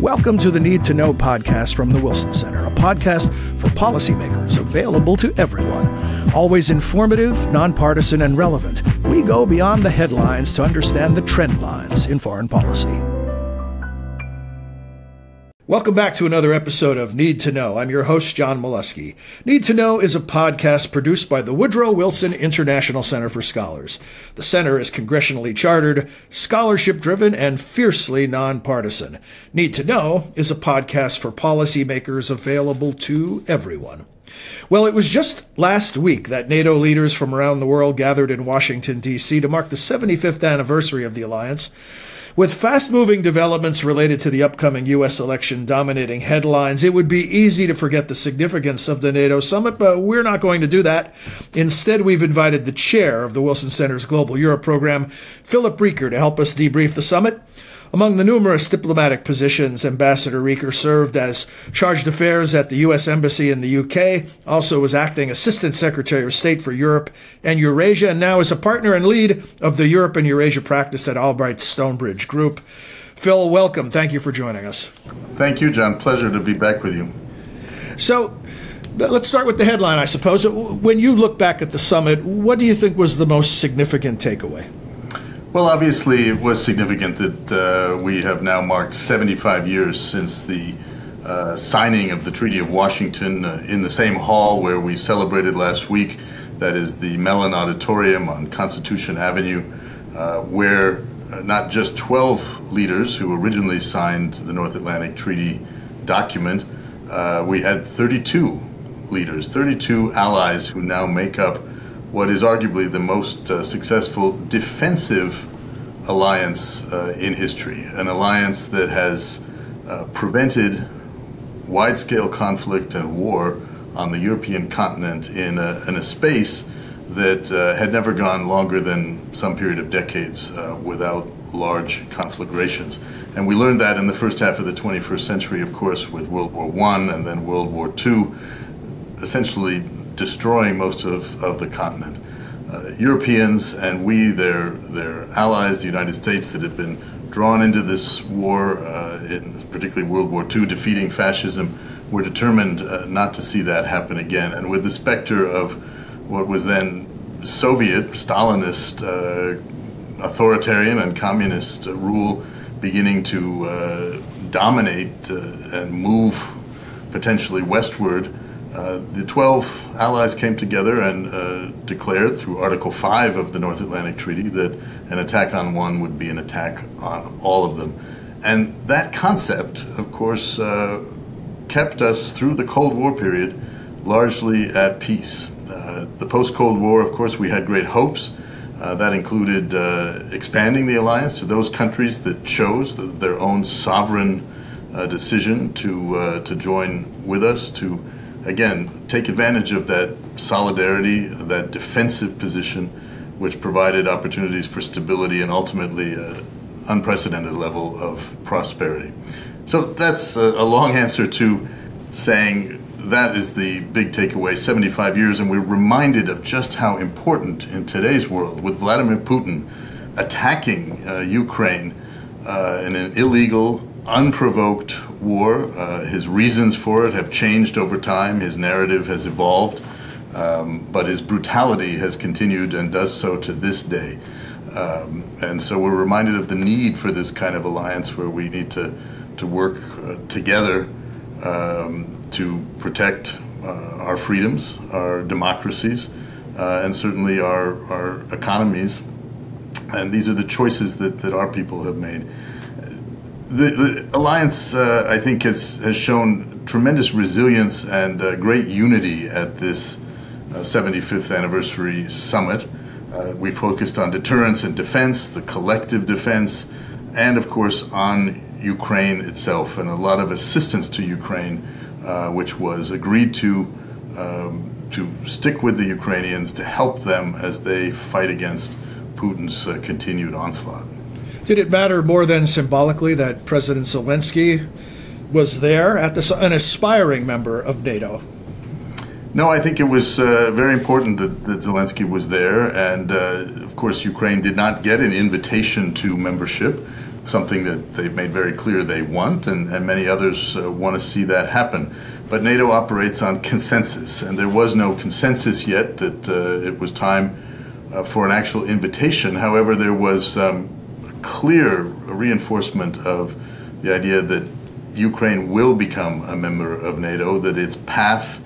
Welcome to the Need to Know podcast from the Wilson Center, a podcast for policymakers available to everyone. Always informative, nonpartisan, and relevant. We go beyond the headlines to understand the trend lines in foreign policy. Welcome back to another episode of Need to Know. I'm your host, John Milewski. Need to Know is a podcast produced by the Woodrow Wilson International Center for Scholars. The center is congressionally chartered, scholarship-driven, and fiercely nonpartisan. Need to Know is a podcast for policymakers available to everyone. Well, it was just last week that NATO leaders from around the world gathered in Washington, D.C. to mark the 75th anniversary of the alliance. With fast-moving developments related to the upcoming U.S. election dominating headlines, it would be easy to forget the significance of the NATO summit, but we're not going to do that. Instead, we've invited the chair of the Wilson Center's Global Europe program, Philip Reeker, to help us debrief the summit. Among the numerous diplomatic positions, Ambassador Reeker served as Charge d'Affaires at the U.S. Embassy in the U.K., also was acting Assistant Secretary of State for Europe and Eurasia, and now is a partner and lead of the Europe and Eurasia practice at Albright Stonebridge Group. Phil, welcome. Thank you for joining us. Thank you, John. Pleasure to be back with you. So, let's start with the headline, I suppose. When you look back at the summit, what do you think was the most significant takeaway? Well, obviously, it was significant that we have now marked 75 years since the signing of the Treaty of Washington in the same hall where we celebrated last week. That is the Mellon Auditorium on Constitution Avenue, where not just 12 leaders who originally signed the North Atlantic Treaty document, we had 32 leaders, 32 allies who now make up what is arguably the most successful defensive alliance in history, an alliance that has prevented wide-scale conflict and war on the European continent in a space that had never gone longer than some period of decades without large conflagrations. And we learned that in the first half of the 21st century, of course, with World War I and then World War II, essentially destroying most of the continent. Europeans and we, their allies, the United States, that had been drawn into this war, in particularly World War II, defeating fascism, were determined not to see that happen again. And with the specter of what was then Soviet, Stalinist, authoritarian and communist rule beginning to dominate and move potentially westward, the 12 allies came together and declared through Article 5 of the North Atlantic Treaty that an attack on one would be an attack on all of them. And that concept, of course, kept us through the Cold War period largely at peace. The post-Cold War, of course, we had great hopes. That included expanding the alliance to those countries that chose their own sovereign decision to join with us, to again, take advantage of that solidarity, that defensive position, which provided opportunities for stability and ultimately an unprecedented level of prosperity. So that's a long answer to saying that is the big takeaway, 75 years, and we're reminded of just how important in today's world, with Vladimir Putin attacking Ukraine in an illegal, unprovoked war. His reasons for it have changed over time. His narrative has evolved, but his brutality has continued and does so to this day. And so we're reminded of the need for this kind of alliance where we need to work together to protect our freedoms, our democracies, and certainly our economies. And these are the choices that our people have made. The alliance, I think, has shown tremendous resilience and great unity at this 75th anniversary summit. We focused on deterrence and defense, the collective defense, and, of course, on Ukraine itself, and a lot of assistance to Ukraine, which was agreed to stick with the Ukrainians, to help them as they fight against Putin's continued onslaught. Did it matter more than symbolically that President Zelensky was there, an aspiring member of NATO? No, I think it was very important that Zelensky was there, and of course Ukraine did not get an invitation to membership, something that they've made very clear they want, and many others want to see that happen. But NATO operates on consensus, and there was no consensus yet that it was time for an actual invitation. However, there was clear reinforcement of the idea that Ukraine will become a member of NATO, that its path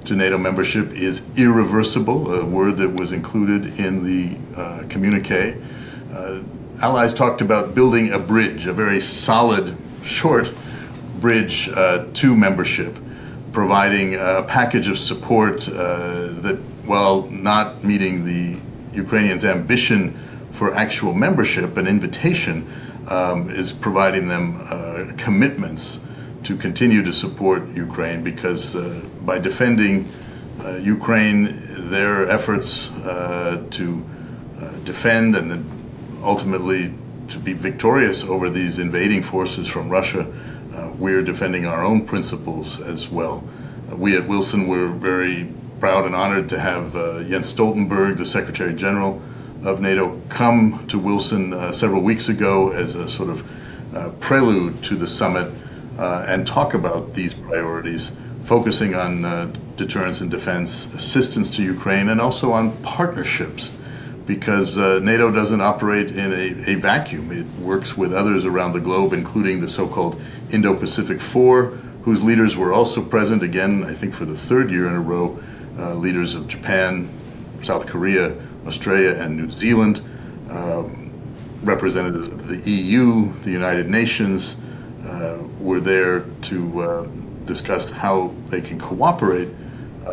to NATO membership is irreversible, a word that was included in the communique. Allies talked about building a bridge, a very solid, short bridge to membership, providing a package of support that, while not meeting the Ukrainians' ambition for actual membership, an invitation, is providing them commitments to continue to support Ukraine, because by defending Ukraine, their efforts to defend and then ultimately to be victorious over these invading forces from Russia, we're defending our own principles as well. We at Wilson were very proud and honored to have Jens Stoltenberg, the Secretary General of NATO, come to Wilson several weeks ago as a sort of prelude to the summit and talk about these priorities, focusing on deterrence and defense, assistance to Ukraine, and also on partnerships, because NATO doesn't operate in a vacuum. It works with others around the globe, including the so-called Indo-Pacific Four, whose leaders were also present, again, I think for the third year in a row, leaders of Japan, South Korea, Australia, and New Zealand, representatives of the EU, the United Nations, were there to discuss how they can cooperate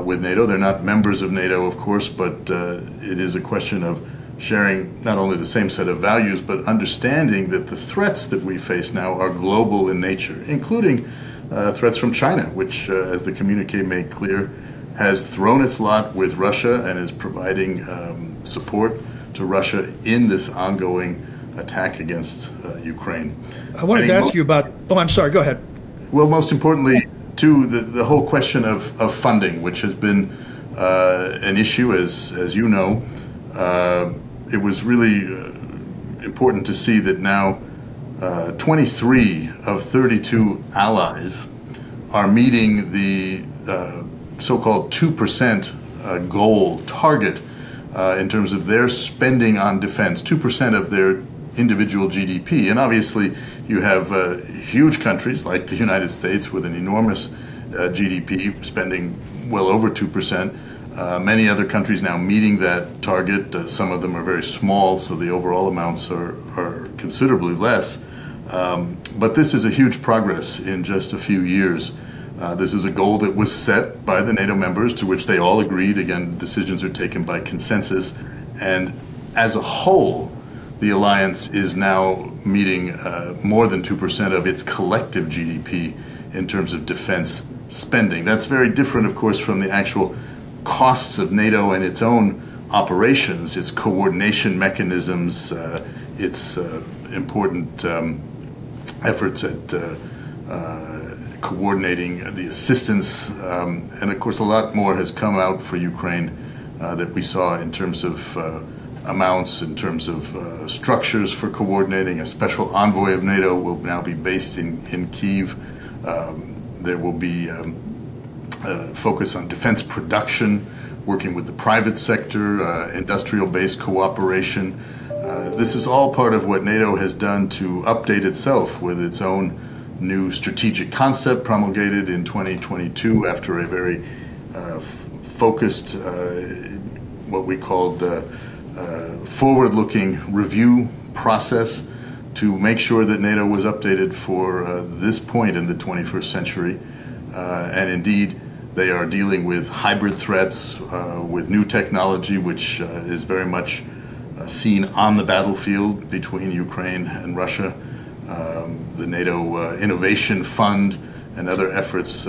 with NATO. They're not members of NATO, of course, but it is a question of sharing not only the same set of values, but understanding that the threats that we face now are global in nature, including threats from China, which, as the communique made clear, has thrown its lot with Russia and is providing support to Russia in this ongoing attack against Ukraine. I wanted to ask you about, I'm sorry, go ahead. Well, most importantly, too, the whole question of funding, which has been an issue, as you know. It was really important to see that now 23 of 32 allies are meeting the so-called 2% goal target in terms of their spending on defense, 2% of their individual GDP. And obviously you have huge countries like the United States with an enormous GDP spending well over 2%. Many other countries now meeting that target. Some of them are very small, so the overall amounts are considerably less. But this is a huge progress in just a few years. This is a goal that was set by the NATO members, to which they all agreed. Again, decisions are taken by consensus. And as a whole, the alliance is now meeting more than 2% of its collective GDP in terms of defense spending. That's very different, of course, from the actual costs of NATO and its own operations, its coordination mechanisms, its important efforts at coordinating the assistance, and of course a lot more has come out for Ukraine that we saw in terms of amounts, in terms of structures for coordinating. A special envoy of NATO will now be based in Kyiv. There will be focus on defense production, working with the private sector, industrial-based cooperation. This is all part of what NATO has done to update itself with its own new strategic concept promulgated in 2022 after a very focused, what we called forward-looking review process to make sure that NATO was updated for this point in the 21st century. And indeed, they are dealing with hybrid threats, with new technology, which is very much seen on the battlefield between Ukraine and Russia. The NATO Innovation Fund and other efforts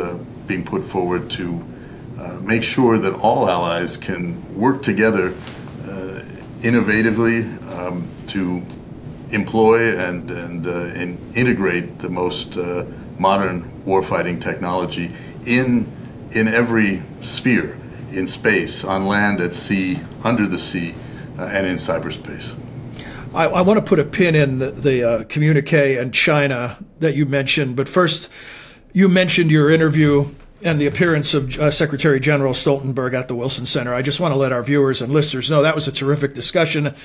being put forward to make sure that all allies can work together innovatively to employ and integrate the most modern warfighting technology in every sphere, in space, on land, at sea, under the sea, and in cyberspace. I want to put a pin in the communique and China that you mentioned. But first, you mentioned your interview and the appearance of Secretary General Stoltenberg at the Wilson Center. I just want to let our viewers and listeners know that was a terrific discussion.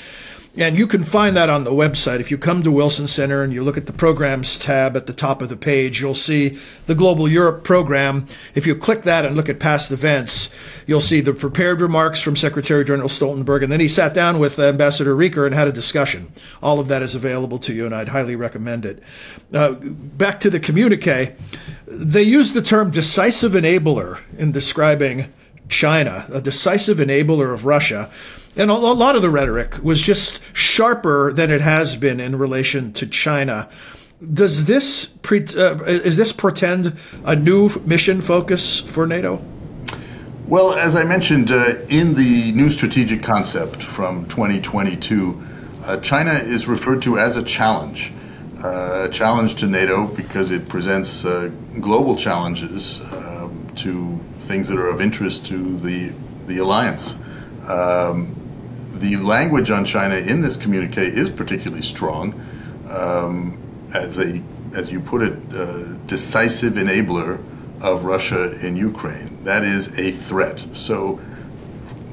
And you can find that on the website. If you come to Wilson Center and you look at the programs tab at the top of the page, you'll see the Global Europe program. If you click that and look at past events, you'll see the prepared remarks from Secretary General Stoltenberg. And then he sat down with Ambassador Reeker and had a discussion. All of that is available to you, and I'd highly recommend it. Back to the communique. They use the term decisive enabler in describing China, a decisive enabler of Russia. And a lot of the rhetoric was just sharper than it has been in relation to China. Does this is this portend a new mission focus for NATO? Well, as I mentioned, in the new strategic concept from 2022, China is referred to as a challenge to NATO because it presents global challenges to things that are of interest to the alliance. The language on China in this communique is particularly strong, as you put it, decisive enabler of Russia in Ukraine. That is a threat. So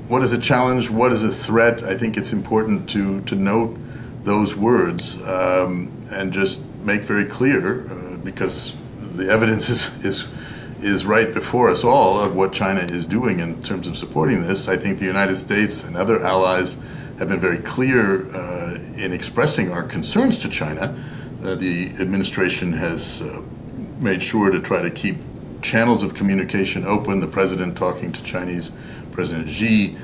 what is a challenge? What is a threat? I think it's important to note those words and just make very clear, because the evidence is right before us all of what China is doing in terms of supporting this. I think the United States and other allies have been very clear in expressing our concerns to China. The administration has made sure to try to keep channels of communication open. The president talking to Chinese President Xi,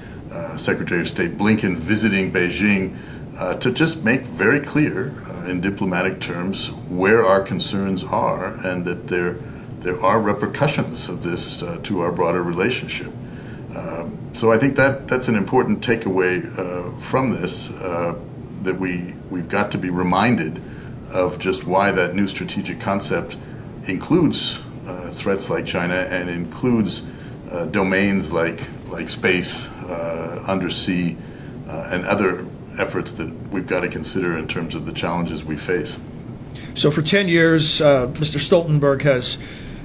Secretary of State Blinken visiting Beijing, to just make very clear in diplomatic terms where our concerns are and that there are repercussions of this to our broader relationship. So I think that's an important takeaway from this, that we've got to be reminded of just why that new strategic concept includes threats like China and includes domains like space, undersea, and other efforts that we've got to consider in terms of the challenges we face. So for 10 years, Mr. Stoltenberg has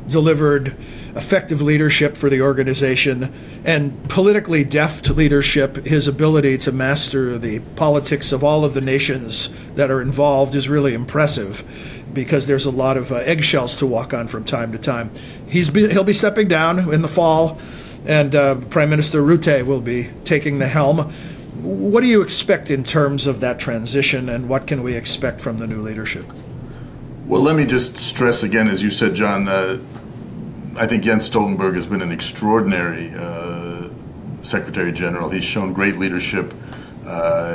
delivered effective leadership for the organization and politically deft leadership. His ability to master the politics of all of the nations that are involved is really impressive, because there's a lot of eggshells to walk on from time to time. He'll be stepping down in the fall, and Prime Minister Rutte will be taking the helm. What do you expect in terms of that transition, and what can we expect from the new leadership? Well, let me just stress again, as you said, John, I think Jens Stoltenberg has been an extraordinary Secretary General. He's shown great leadership.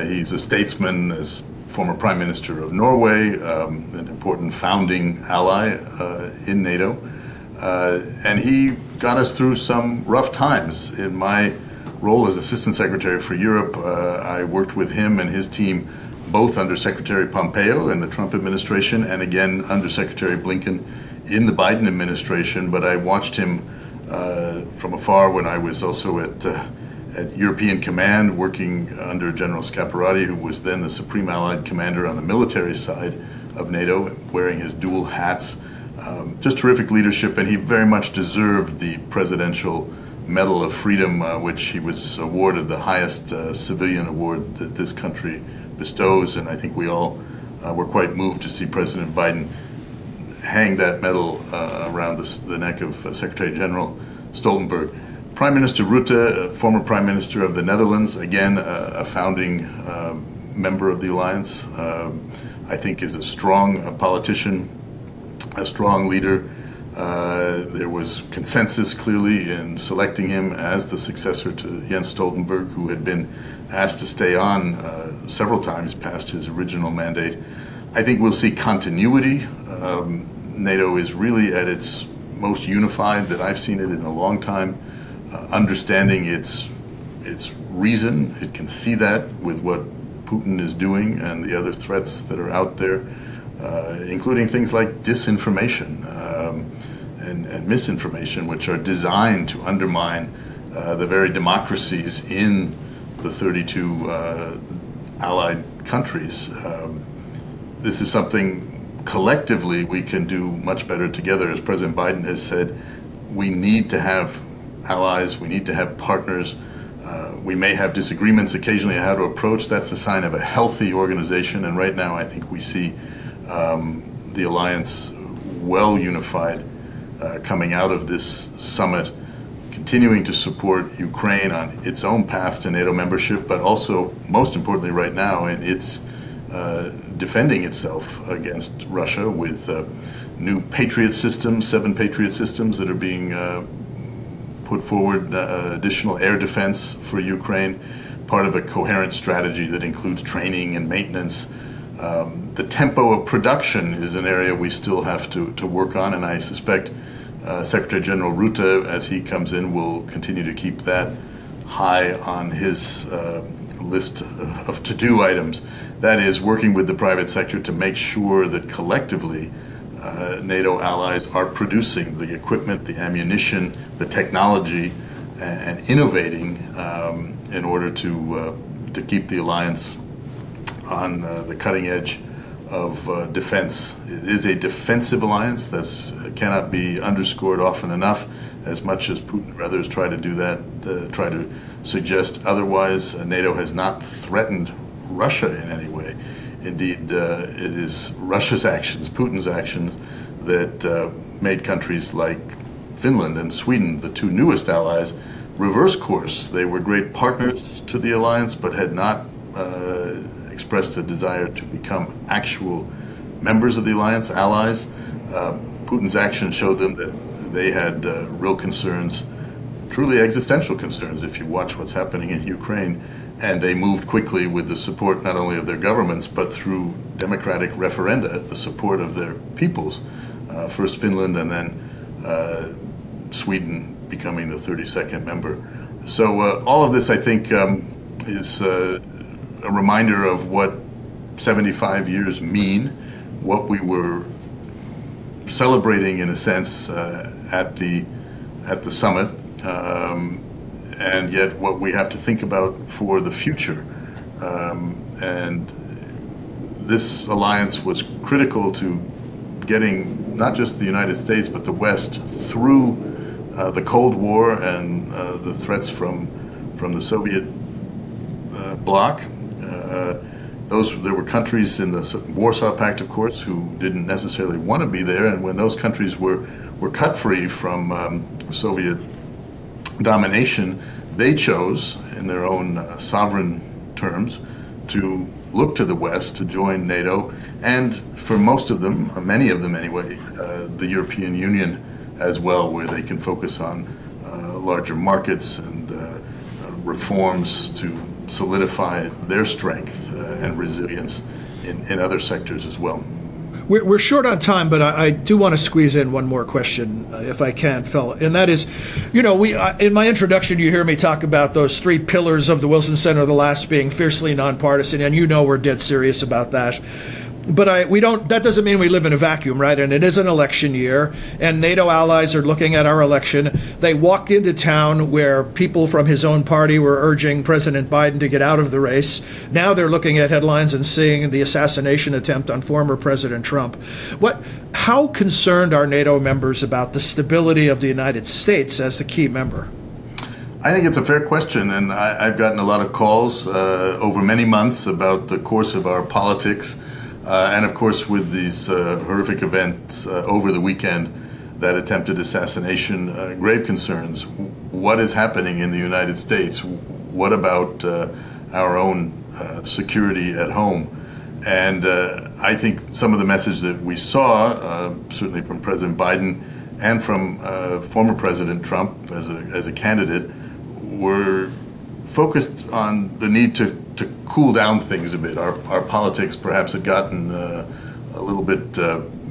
He's a statesman, as former Prime Minister of Norway, an important founding ally in NATO. And he got us through some rough times. In my role as Assistant Secretary for Europe, I worked with him and his team both under Secretary Pompeo in the Trump administration and again under Secretary Blinken in the Biden administration. But I watched him from afar when I was also at European Command, working under General Scaparrotti, who was then the Supreme Allied Commander on the military side of NATO, wearing his dual hats. Just terrific leadership, and he very much deserved the Presidential Medal of Freedom, which he was awarded, the highest civilian award that this country bestows. And I think we all were quite moved to see President Biden hang that medal around the neck of Secretary General Stoltenberg. Prime Minister Rutte, former Prime Minister of the Netherlands, again a founding member of the alliance, I think is a strong politician, a strong leader. There was consensus clearly in selecting him as the successor to Jens Stoltenberg, who had been asked to stay on several times past his original mandate. I think we'll see continuity. NATO is really at its most unified that I've seen it in a long time, understanding its reason. It can see that with what Putin is doing and the other threats that are out there, including things like disinformation and misinformation, which are designed to undermine the very democracies in the 32 allied countries. This is something collectively we can do much better together. As President Biden has said, we need to have allies, we need to have partners. We may have disagreements occasionally on how to approach. That's a sign of a healthy organization, and right now I think we see the alliance well unified coming out of this summit, continuing to support Ukraine on its own path to NATO membership, but also, most importantly right now, in its defending itself against Russia with new Patriot systems, 7 Patriot systems that are being put forward, additional air defense for Ukraine, part of a coherent strategy that includes training and maintenance. The tempo of production is an area we still have to work on, and I suspect Secretary General Rutte, as he comes in, will continue to keep that high on his list of to-do items. That is, working with the private sector to make sure that collectively NATO allies are producing the equipment, the ammunition, the technology, and innovating in order to keep the alliance on the cutting edge of defense. It is a defensive alliance. That cannot be underscored often enough, as much as Putin and others try to do that, try to suggest otherwise. NATO has not threatened Russia in any way. Indeed, it is Russia's actions, Putin's actions, that made countries like Finland and Sweden, the 2 newest allies, reverse course. They were great partners to the alliance, but had not expressed a desire to become actual members of the alliance, allies. Putin's actions showed them that they had real concerns, truly existential concerns, if you watch what's happening in Ukraine. And they moved quickly with the support not only of their governments, but through democratic referenda, the support of their peoples. First Finland and then Sweden becoming the 32nd member. So all of this, I think, is a reminder of what 75 years mean, what we were celebrating in a sense at the summit, and yet what we have to think about for the future. And this alliance was critical to getting not just the United States but the West through the Cold War and the threats from the Soviet bloc. There were countries in the Warsaw Pact, of course, who didn't necessarily want to be there, and when those countries were cut free from Soviet domination, they chose, in their own sovereign terms, to look to the West to join NATO, and for most of them, or many of them anyway, the European Union as well, where they can focus on larger markets and reforms to solidify their strength and resilience in other sectors as well. We're short on time, but I do want to squeeze in one more question, if I can, Phil. And that is, in my introduction, you hear me talk about those 3 pillars of the Wilson Center, the last being fiercely nonpartisan, and we're dead serious about that. But that doesn't mean we live in a vacuum, right? And it is an election year, and NATO allies are looking at our election. They walked into town where people from his own party were urging President Biden to get out of the race. Now they're looking at headlines and seeing the assassination attempt on former President Trump. How concerned are NATO members about the stability of the United States as the key member? I think it's a fair question, and I've gotten a lot of calls over many months about the course of our politics. And of course, with these horrific events over the weekend, that attempted assassination, grave concerns. What is happening in the United States? What about our own security at home? And I think some of the message that we saw, certainly from President Biden and from former President Trump as a candidate, were focused on the need to cool down things a bit. Our politics perhaps had gotten a little bit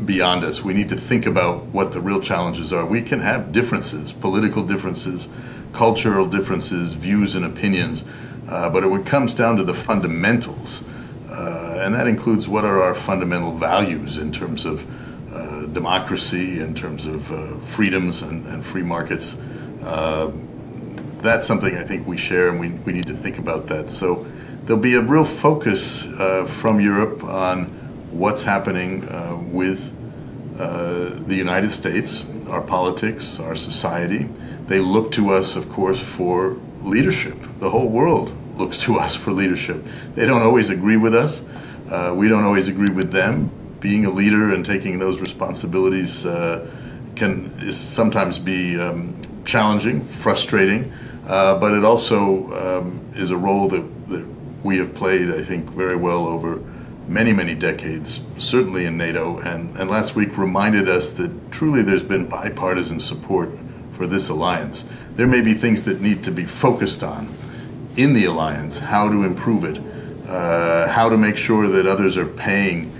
beyond us. We need to think about what the real challenges are. We can have differences, political differences, cultural differences, views and opinions, but it comes down to the fundamentals, and that includes what are our fundamental values in terms of democracy, in terms of freedoms and free markets. That's something I think we share, and we need to think about that. So there'll be a real focus from Europe on what's happening with the United States, our politics, our society. They look to us, of course, for leadership. The whole world looks to us for leadership. They don't always agree with us. We don't always agree with them. Being a leader and taking those responsibilities can sometimes be challenging, frustrating, but it also is a role that we have played, I think, very well over many, many decades, certainly in NATO, and last week reminded us that truly there's been bipartisan support for this alliance. There may be things that need to be focused on in the alliance, how to improve it, how to make sure that others are paying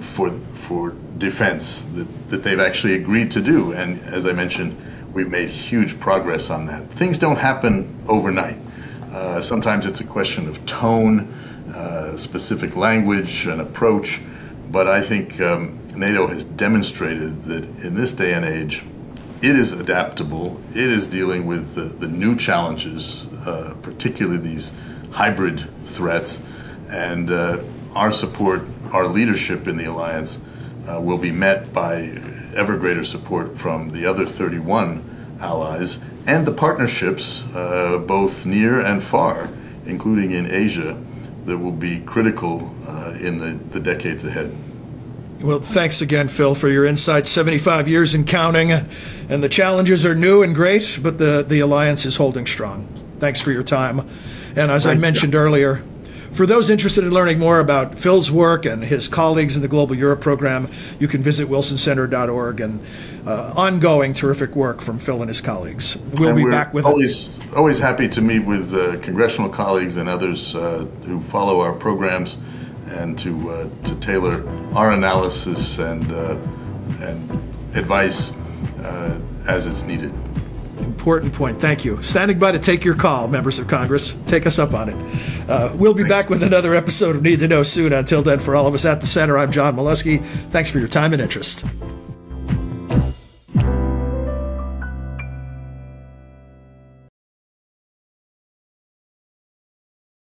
for defense that they've actually agreed to do. And as I mentioned, we've made huge progress on that. Things don't happen overnight. Sometimes it's a question of tone, specific language and approach, but I think NATO has demonstrated that in this day and age, it is adaptable, it is dealing with the new challenges, particularly these hybrid threats, and our support, our leadership in the alliance will be met by ever greater support from the other 31 allies and the partnerships, both near and far, including in Asia, that will be critical in the decades ahead. Well, thanks again, Phil, for your insights. 75 years and counting, and the challenges are new and great, but the alliance is holding strong. Thanks for your time. And as I mentioned earlier, for those interested in learning more about Phil's work and his colleagues in the Global Europe program, you can visit wilsoncenter.org, and ongoing terrific work from Phil and his colleagues. We'll be back with always happy to meet with congressional colleagues and others who follow our programs, and to tailor our analysis and advice as it's needed. Important point. Thank you. Standing by to take your call, members of Congress. Take us up on it. We'll be back with another episode of Need to Know soon. Until then, for all of us at the Center, I'm John Milewski. Thanks for your time and interest.